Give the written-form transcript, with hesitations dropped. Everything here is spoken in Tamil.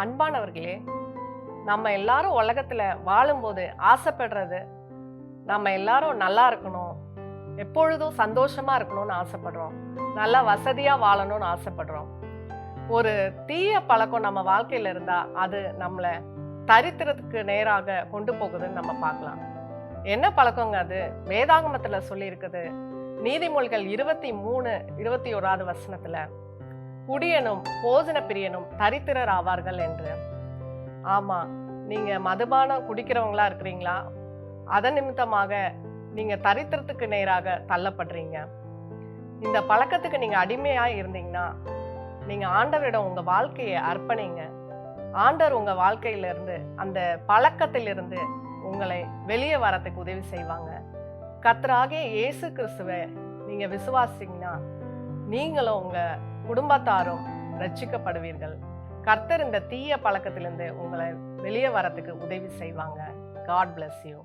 அன்பானவர்களே, நம்ம எல்லாரும் உலகத்துல வாழும்போது ஆசைப்படுறது, நம்ம எல்லாரும் நல்லா இருக்கணும், எப்பொழுதும் சந்தோஷமா இருக்கணும்னு ஆசைப்படுறோம். நல்லா வசதியா வாழணும்னு ஆசைப்படுறோம். ஒரு தீய பழக்கம் நம்ம வாழ்க்கையில இருந்தா அது நம்மள தரித்திரத்துக்கு நேராக கொண்டு போகுதுன்னு நம்ம பார்க்கலாம். என்ன பழக்கங்க அது? வேதாகமத்துல சொல்லி இருக்குது. நீதிமொழிகள் 23:21 வசனத்துல, குடியனும் போஜன பிரியனும் தரித்திரர் ஆவார்கள் என்று. ஆமா, நீங்க மதுபானம் குடிக்கிறவங்களா இருக்கிறீங்களா? அதன் நிமித்தமாக நீங்க தரித்திரத்துக்கு நேராக தள்ளப்படுறீங்க. இந்த பழக்கத்துக்கு நீங்க அடிமையா இருந்தீங்கன்னா, நீங்க ஆண்டவரிடம் உங்க வாழ்க்கையை அர்ப்பணிங்க. ஆண்டவர் உங்க வாழ்க்கையில இருந்து, அந்த பழக்கத்திலிருந்து உங்களை வெளியே வரத்துக்கு உதவி செய்வாங்க. கர்த்தராகிய இயேசு கிறிஸ்துவை நீங்க விசுவாசிங்கன்னா, நீங்களும் உங்க குடும்பத்தாரும் ரட்சிக்கப்படுவீர்கள். கர்த்தர் இந்த தீய பழக்கத்திலிருந்து உங்களை வெளியே வரத்துக்கு உதவி செய்வாங்க. God bless you.